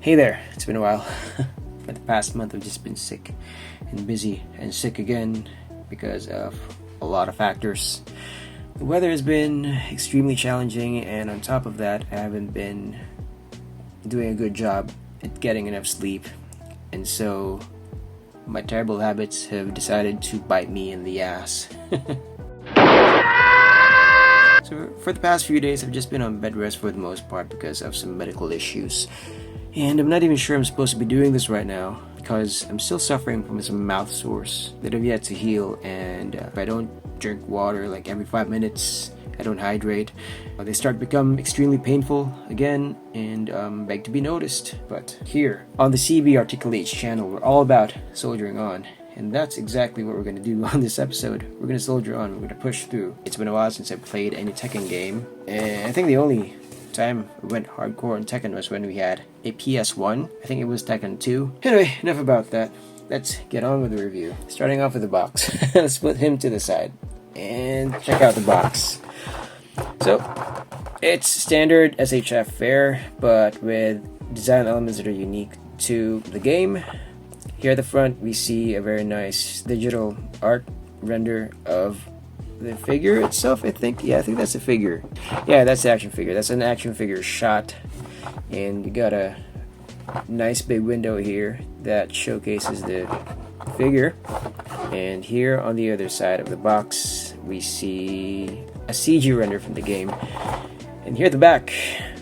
Hey there, it's been a while. For the past month I've just been sick and busy and sick again because of a lot of factors. The weather has been extremely challenging, and on top of that I haven't been doing a good job at getting enough sleep, and so my terrible habits have decided to bite me in the ass. So for the past few days I've just been on bed rest for the most part because of some medical issues. And I'm not even sure I'm supposed to be doing this right now because I'm still suffering from some mouth sores that have yet to heal, and if I don't drink water like every 5 minutes, I don't hydrate, they start to become extremely painful again and beg to be noticed. But here on the CB Articulation channel, we're all about soldiering on, and that's exactly what we're going to do on this episode. We're going to soldier on, we're going to push through. It's been a while since I've played any Tekken game, and I think the only time we went hardcore on Tekken was when we had a PS1. I think it was Tekken 2. Anyway, enough about that. Let's get on with the review. Starting off with the box. Let's put him to the side and check out the box. So, it's standard SHF fare, but with design elements that are unique to the game. Here at the front, we see a very nice digital art render of the figure itself, I think. Yeah, I think that's a figure. Yeah, that's the action figure. That's an action figure shot. And you got a nice big window here that showcases the figure. And here on the other side of the box, we see a CG render from the game. And here at the back,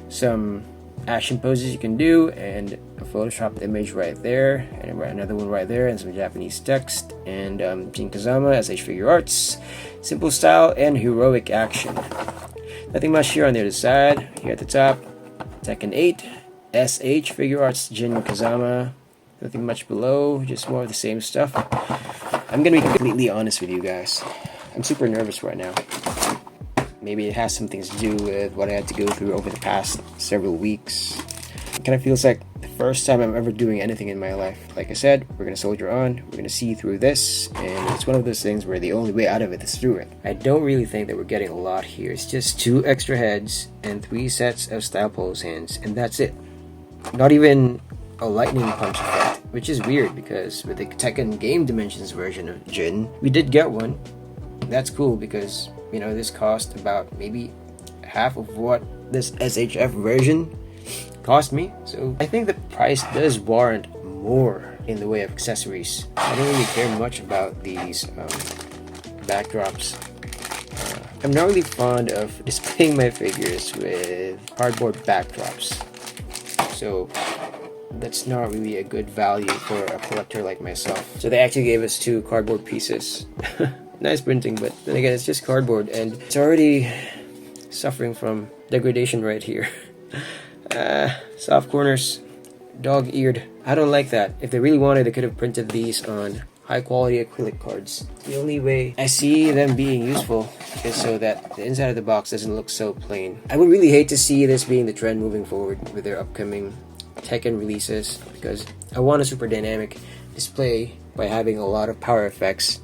some action poses you can do, and a photoshopped image right there, and another one right there, and some Japanese text, and Jin Kazama, SH Figuarts, simple style and heroic action. Nothing much here on the other side. Here at the top, Tekken 8, SH Figuarts, Jin Kazama. Nothing much below, just more of the same stuff. I'm gonna be completely honest with you guys. I'm super nervous right now. Maybe it has some things to do with what I had to go through over the past several weeks. It kind of feels like the first time I'm ever doing anything in my life. Like I said, we're going to soldier on, we're going to see through this, and it's one of those things where the only way out of it is through it. I don't really think that we're getting a lot here. It's just 2 extra heads and 3 sets of style pose hands, and that's it. Not even a lightning punch effect, which is weird because with the Tekken Game Dimensions version of Jin, we did get one. That's cool because, you know, this cost about maybe half of what this SHF version cost me. So I think the price does warrant more in the way of accessories. I don't really care much about these backdrops. I'm not really fond of displaying my figures with cardboard backdrops. So that's not really a good value for a collector like myself. So they actually gave us 2 cardboard pieces. Nice printing, but then again, it's just cardboard, and it's already suffering from degradation right here. Soft corners, dog-eared. I don't like that. If they really wanted, they could have printed these on high-quality acrylic cards. The only way I see them being useful is so that the inside of the box doesn't look so plain. I would really hate to see this being the trend moving forward with their upcoming Tekken releases, because I want a super dynamic display by having a lot of power effects.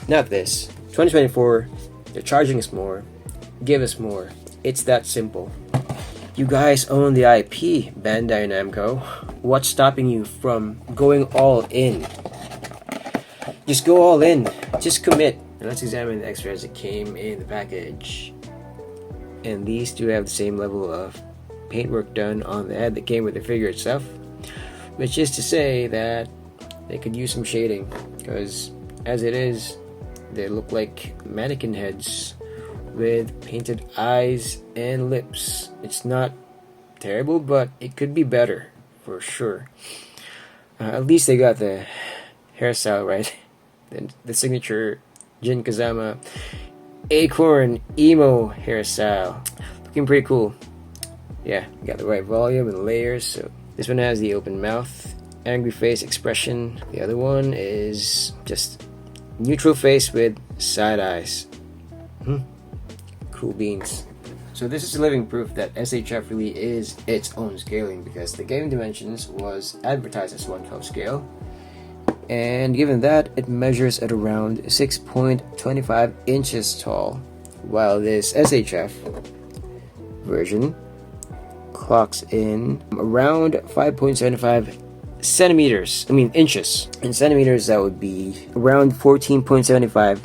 Not this. 2024, they're charging us more. Give us more. It's that simple. You guys own the IP, Bandai Namco. What's stopping you from going all in? Just go all in. Just commit. And let's examine the extras that came in the package. And these 2 have the same level of paintwork done on the head that came with the figure itself. Which is to say that they could use some shading, because as it is, they look like mannequin heads with painted eyes and lips. It's not terrible, but it could be better, for sure. At least they got the hairstyle right. The signature Jin Kazama acorn emo hairstyle. Looking pretty cool. Yeah, got the right volume and layers. So this one has the open mouth, angry face expression. The other one is just neutral face with side eyes. Cool beans. So this is living proof that SHF really is its own scaling, because the Game Dimensions was advertised as 1/12 scale, and given that, it measures at around 6.25 inches tall, while this SHF version clocks in around 5.75 centimeters. I mean inches. In centimeters, that would be around 14.75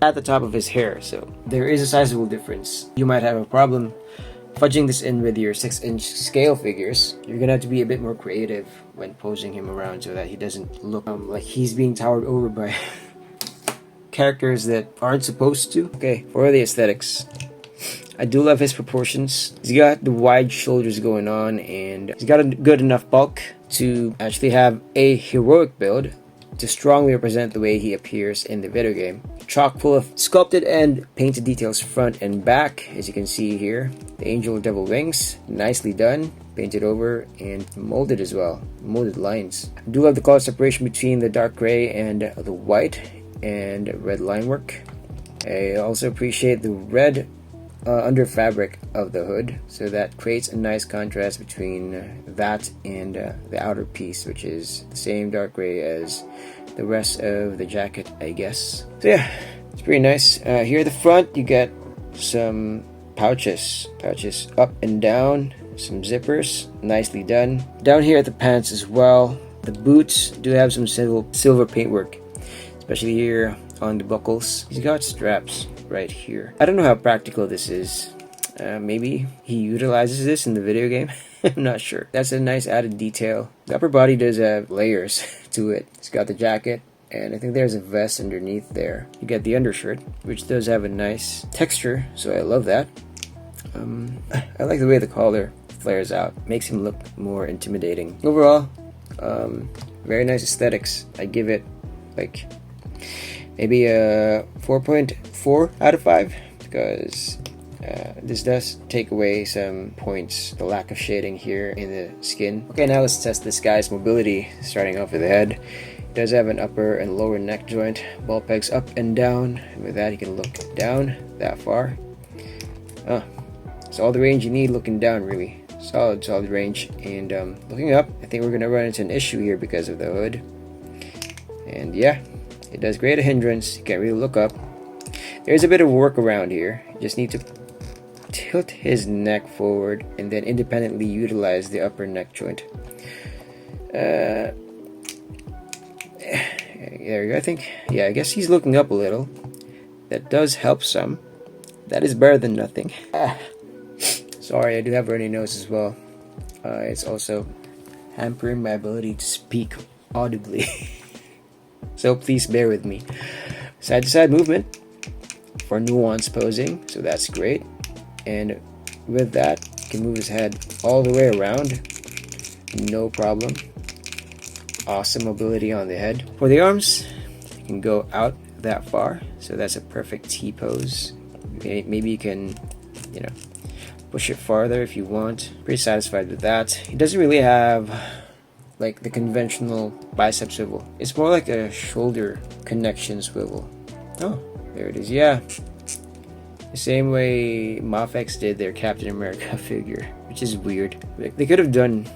at the top of his hair. So there is a sizable difference. You might have a problem fudging this in with your 6-inch scale figures. You're gonna have to be a bit more creative when posing him around so that he doesn't look like he's being towered over by characters that aren't supposed to. Okay, for the aesthetics, I do love his proportions. He's got the wide shoulders going on, and he's got a good enough bulk to actually have a heroic build to strongly represent the way he appears in the video game. Chock full of sculpted and painted details front and back, as you can see here. The angel devil wings, nicely done, painted over and molded as well, molded lines. I do love the color separation between the dark gray and the white and red line work. I also appreciate the red under fabric of the hood, so that creates a nice contrast between that and the outer piece, which is the same dark gray as the rest of the jacket, I guess. So yeah, it's pretty nice. Here at the front, you get some pouches up and down, some zippers, nicely done. Down here at the pants as well, the boots do have some silver paintwork, especially here on the buckles. He's got straps right here. I don't know how practical this is. Maybe he utilizes this in the video game. I'm not sure. That's a nice added detail. The upper body does have layers to it. It's got the jacket, and I think there's a vest underneath there. You get the undershirt, which does have a nice texture, so I love that. I like the way the collar flares out. Makes him look more intimidating. Overall, very nice aesthetics. I give it like maybe a 4.4 out of 5, because this does take away some points, the lack of shading here in the skin. Okay, now let's test this guy's mobility, starting off with the head. He does have an upper and lower neck joint, ball pegs up and down. And with that, he can look down that far. It's all the range you need looking down, really. Solid range. And looking up, I think we're going to run into an issue here because of the hood. And yeah, it does create a hindrance. You can't really look up. There's a bit of work around here. You just need to tilt his neck forward and then independently utilize the upper neck joint. There you go. I guess he's looking up a little. That does help some. That is better than nothing. Sorry, I do have a runny nose as well. It's also hampering my ability to speak audibly. So please bear with me. Side to side movement for nuance posing, so that's great. And with that, he can move his head all the way around, no problem. Awesome mobility on the head. For the arms, you can go out that far, so that's a perfect T pose. Maybe you can, push it farther if you want. Pretty satisfied with that. He doesn't really have like the conventional bicep swivel. It's more like a shoulder connection swivel. Oh, there it is. Yeah, the same way Mafex did their Captain America figure, which is weird. They could have done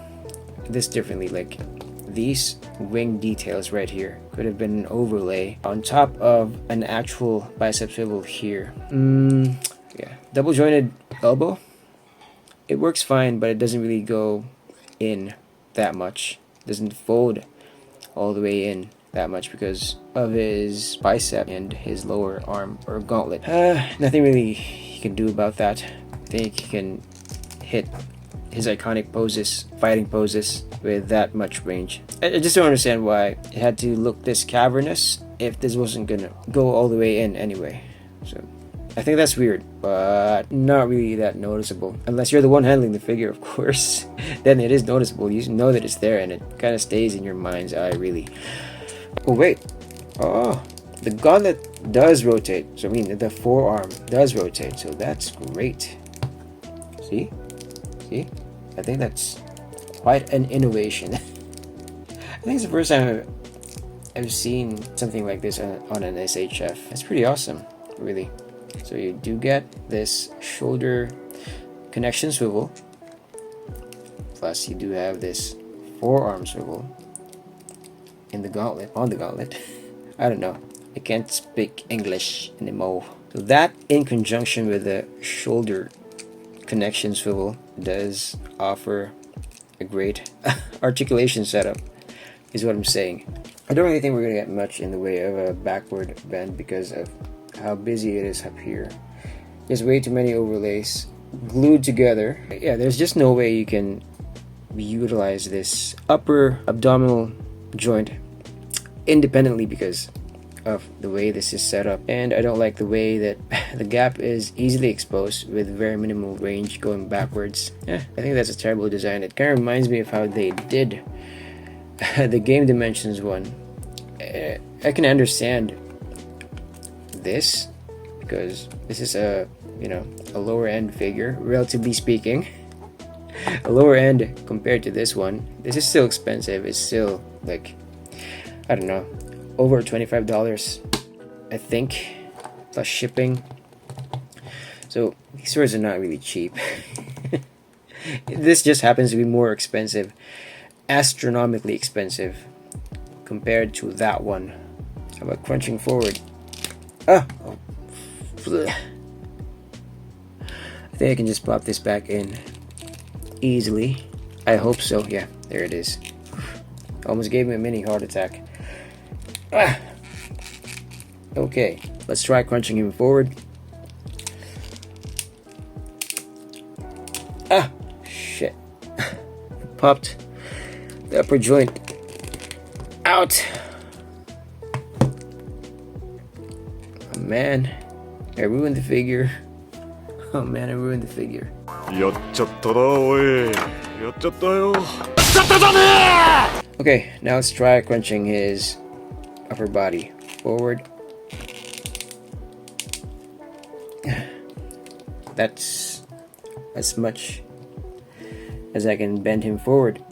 this differently. Like these wing details right here could have been an overlay on top of an actual bicep swivel here. Yeah, double jointed elbow. It works fine, but it doesn't really go in that much. Doesn't fold all the way in that much because of his bicep and his lower arm or gauntlet. Nothing really he can do about that. I think he can hit his iconic poses, fighting poses, with that much range. I just don't understand why it had to look this cavernous if this wasn't gonna go all the way in anyway. So I think that's weird, but not really that noticeable. Unless you're the one handling the figure, of course. Then it is noticeable. You know that it's there and it kind of stays in your mind's eye, really. Oh, wait. Oh, the gauntlet does rotate. So, I mean, the forearm does rotate. So, that's great. See? See? I think that's quite an innovation. I think it's the first time I've seen something like this on an SHF. That's pretty awesome, really. So you do get this shoulder connection swivel, plus you do have this forearm swivel in the gauntlet, on the gauntlet. I don't know, I can't speak English anymore. So that in conjunction with the shoulder connection swivel does offer a great articulation setup, is what I'm saying. I don't really think we're gonna get much in the way of a backward bend because of how busy it is up here. There's way too many overlays glued together. Yeah, there's just no way you can utilize this upper abdominal joint independently because of the way this is set up. And I don't like the way that the gap is easily exposed with very minimal range going backwards. I think that's a terrible design. It kind of reminds me of how they did the Game Dimensions one. I can understand this because this is a lower end figure, relatively speaking. A lower end compared to this one. This is still expensive. It's still like, I don't know, over $25, I think, plus shipping. So these swords are not really cheap. This just happens to be more expensive, astronomically expensive, compared to that one. How about crunching forward? I think I can just pop this back in easily. I hope so. Yeah, there it is. Almost gave me a mini heart attack. Okay, let's try crunching him forward. Shit. Popped the upper joint out. Oh man, I ruined the figure. Oh man, I ruined the figure. Okay, now let's try crunching his upper body forward. That's as much as I can bend him forward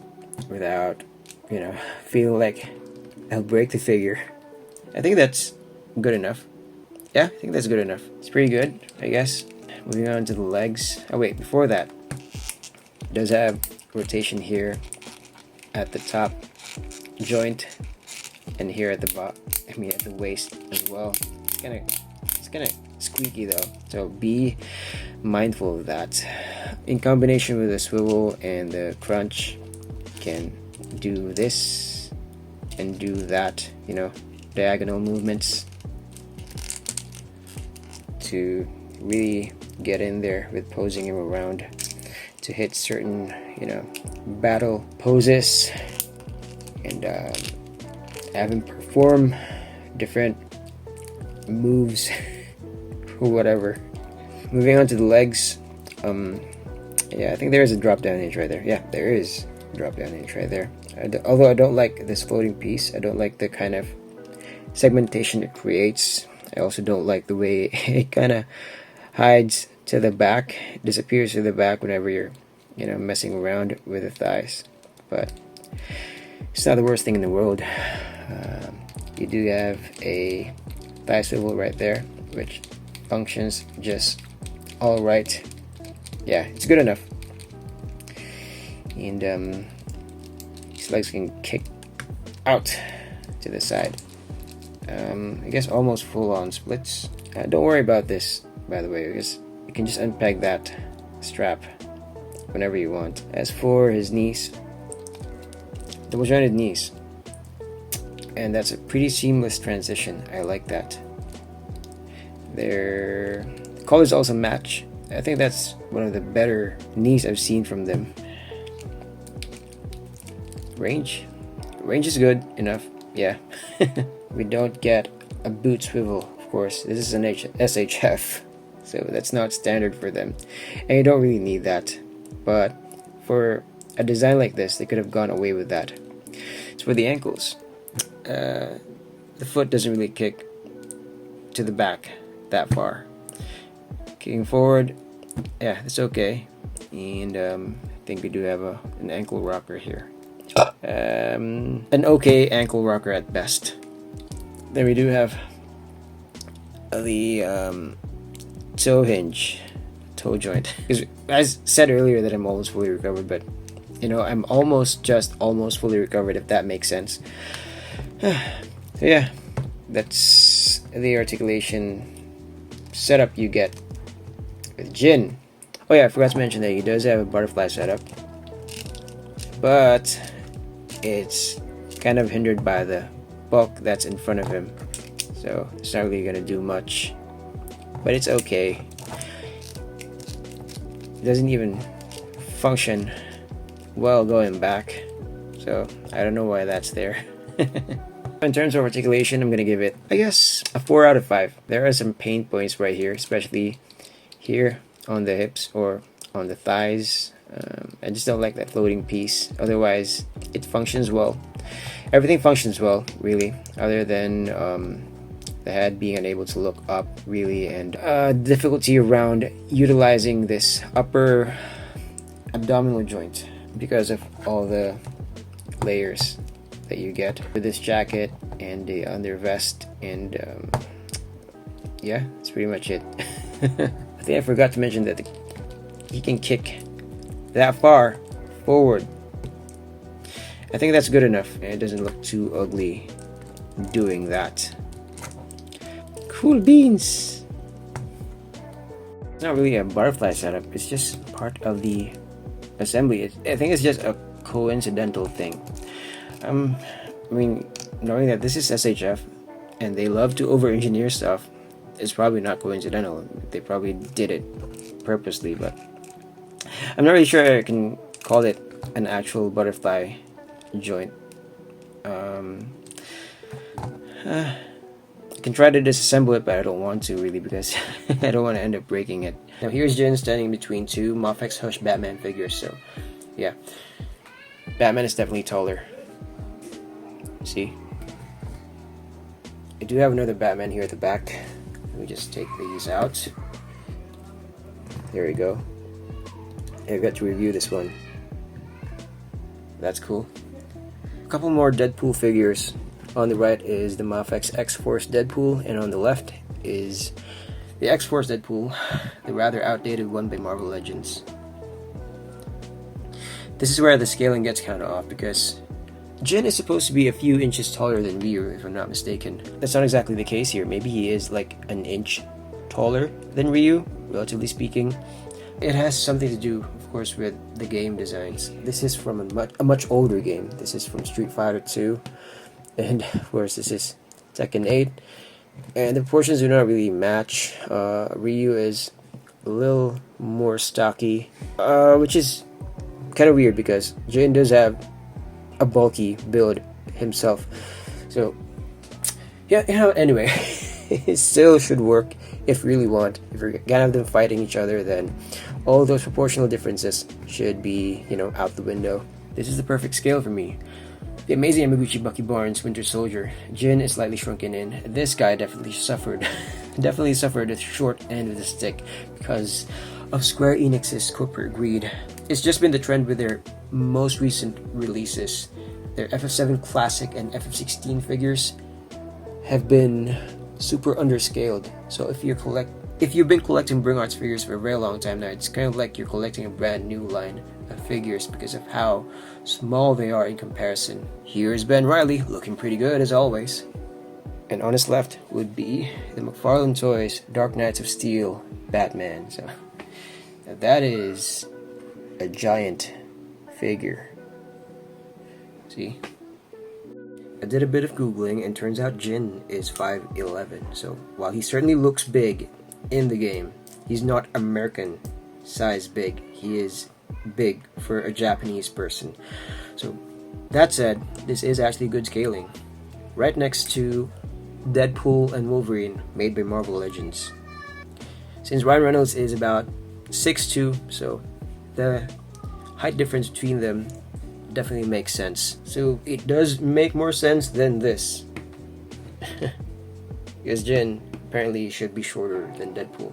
without, feeling like I'll break the figure. I think that's good enough. Yeah, I think that's good enough. It's pretty good, I guess. Moving on to the legs. Oh wait, before that, it does have rotation here at the top joint and here at the at the waist as well. It's kind of squeaky though, so be mindful of that. In combination with the swivel and the crunch, can do this and do that, diagonal movements to really get in there with posing him around to hit certain, battle poses and have him perform different moves or whatever. Moving on to the legs. Yeah, I think there is a drop down inch right there. Yeah, there is a drop down inch right there. Although I don't like this floating piece. I don't like the kind of segmentation it creates. I also don't like the way it kind of hides to the back, disappears to the back whenever you're, messing around with the thighs. But it's not the worst thing in the world. You do have a thigh swivel right there, which functions just all right. Yeah, it's good enough. And these legs can kick out to the side. I guess almost full-on splits. Don't worry about this, by the way, because you can just unpeg that strap whenever you want. As for his knees, double jointed knees, and that's a pretty seamless transition. I like that. Their colors also match. I think that's one of the better knees I've seen from them. Range is good enough. Yeah. We don't get a boot swivel, of course. This is an SHF, so that's not standard for them, and you don't really need that. But for a design like this, they could have gone away with that. It's for the ankles. The foot doesn't really kick to the back that far. Kicking forward, yeah, it's okay. And I think we do have an ankle rocker here. An okay ankle rocker at best. Then we do have the toe joint. Because I said earlier that I'm almost fully recovered, but I'm almost fully recovered, if that makes sense. So yeah, that's the articulation setup you get with Jin. Oh yeah, I forgot to mention that he does have a butterfly setup, but it's kind of hindered by the bulk that's in front of him, so it's not really gonna do much, but it's okay. It doesn't even function well going back, so I don't know why that's there. In terms of articulation, I'm gonna give it, I guess, a 4 out of 5. There are some pain points right here, especially here on the hips or on the thighs. I just don't like that floating piece. Otherwise, it functions well. Everything functions well, really, other than the head being unable to look up, really, and difficulty around utilizing this upper abdominal joint because of all the layers that you get with this jacket and the under vest, and yeah, that's pretty much it. I think I forgot to mention that he can kick that far forward. I think that's good enough, and it doesn't look too ugly doing that. Cool beans! It's not really a butterfly setup, it's just part of the assembly. I think it's just a coincidental thing. I mean, knowing that this is SHF and they love to over-engineer stuff, it's probably not coincidental. They probably did it purposely, but I'm not really sure I can call it an actual butterfly joint. I can try to disassemble it, but I don't want to really, because I don't want to end up breaking it. Now here's Jin standing between two Mafex Hush Batman figures, so yeah, Batman is definitely taller. See, I do have another Batman here at the back. Let me just take these out. There we go. I got to review this one. That's cool. A couple more Deadpool figures. On the right is the Mafex X-Force Deadpool, and on the left is the X-Force Deadpool, the rather outdated one by Marvel Legends. This is where the scaling gets kind of off, because Jin is supposed to be a few inches taller than Ryu, if I'm not mistaken. That's not exactly the case here. Maybe he is like an inch taller than Ryu, relatively speaking. It has something to do, of course, with the game designs. This is from a much older game. This is from Street Fighter 2. And of course this is Tekken 8, and the proportions do not really match. Ryu is a little more stocky, which is kind of weird because Jin does have a bulky build himself. So yeah, anyway, it still should work if you really want. If you're gonna have them fighting each other, then all those proportional differences should be, out the window. This is the perfect scale for me. The amazing Yamaguchi Bucky Barnes Winter Soldier. Jin is slightly shrunken in. This guy definitely suffered the short end of the stick because of Square Enix's corporate greed. It's just been the trend with their most recent releases. Their FF7 Classic and FF16 figures have been super underscaled. So if you've been collecting Bring Arts figures for a very long time now, it's kind of like you're collecting a brand new line of figures because of how small they are in comparison. Here's Ben Reilly, looking pretty good as always. And on his left would be the McFarlane Toys Dark Knights of Steel Batman. So that is a giant figure. See? I did a bit of googling, and turns out Jin is 5'11". So while he certainly looks big in the game, he's not American size big. He is big for a Japanese person. So that said, this is actually good scaling. Right next to Deadpool and Wolverine, made by Marvel Legends. Since Ryan Reynolds is about 6'2", so the height difference between them definitely makes sense. So it does make more sense than this. Because Jin apparently should be shorter than Deadpool.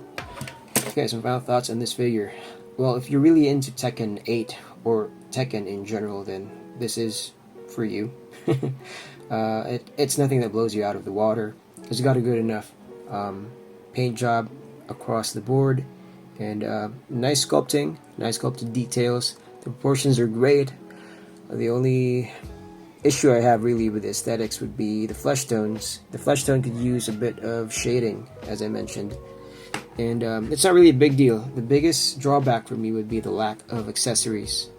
Okay, some final thoughts on this figure. Well, if you're really into Tekken 8 or Tekken in general, then this is for you. It's nothing that blows you out of the water. It's got a good enough paint job across the board, and nice sculpting, nice sculpted details. The proportions are great. The only issue I have really with the aesthetics would be the flesh tones. The flesh tone could use a bit of shading, as I mentioned. And it's not really a big deal. The biggest drawback for me would be the lack of accessories.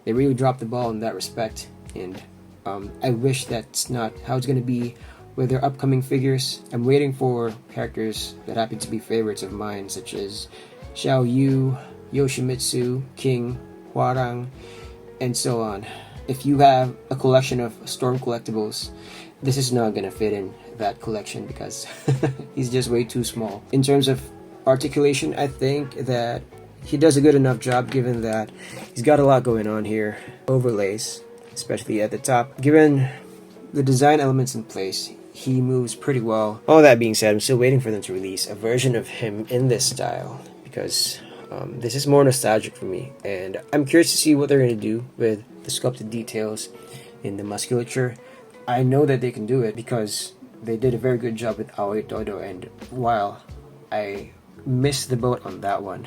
They really dropped the ball in that respect, and I wish that's not how it's going to be with their upcoming figures. I'm waiting for characters that happen to be favorites of mine, such as Xiao Yu, Yoshimitsu, King, Huarang, and so on. If you have a collection of Storm collectibles, this is not going to fit in that collection because he's just way too small. In terms of articulation, I think that he does a good enough job given that he's got a lot going on here. Overlays, especially at the top. Given the design elements in place, he moves pretty well. All that being said, I'm still waiting for them to release a version of him in this style because this is more nostalgic for me, and I'm curious to see what they're going to do with the sculpted details in the musculature. I know that they can do it because they did a very good job with Aoi Todo, and while I missed the boat on that one,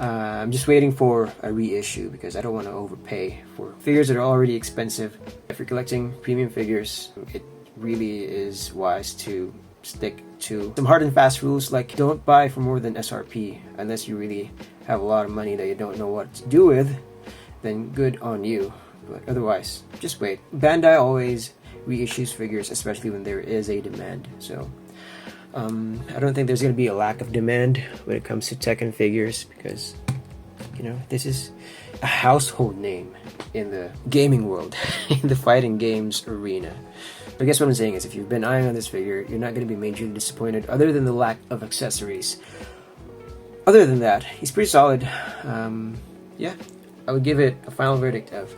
I'm just waiting for a reissue because I don't want to overpay for figures that are already expensive. If you're collecting premium figures, it really is wise to stick to some hard and fast rules, like don't buy for more than SRP unless you really have a lot of money that you don't know what to do with. Then good on you, but otherwise just wait. Bandai always reissues figures, especially when there is a demand, so I don't think there's going to be a lack of demand when it comes to Tekken figures because, you know, this is a household name in the gaming world, in the fighting games arena. But I guess what I'm saying is, if you've been eyeing on this figure, you're not going to be majorly disappointed, other than the lack of accessories. Other than that, he's pretty solid. Yeah, I would give it a final verdict of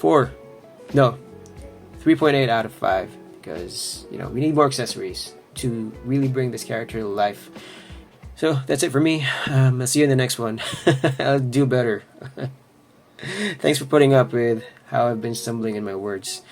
3.8 out of 5, because, you know, we need more accessories to really bring this character to life. So that's it for me. I'll see you in the next one. I'll do better. Thanks for putting up with how I've been stumbling in my words.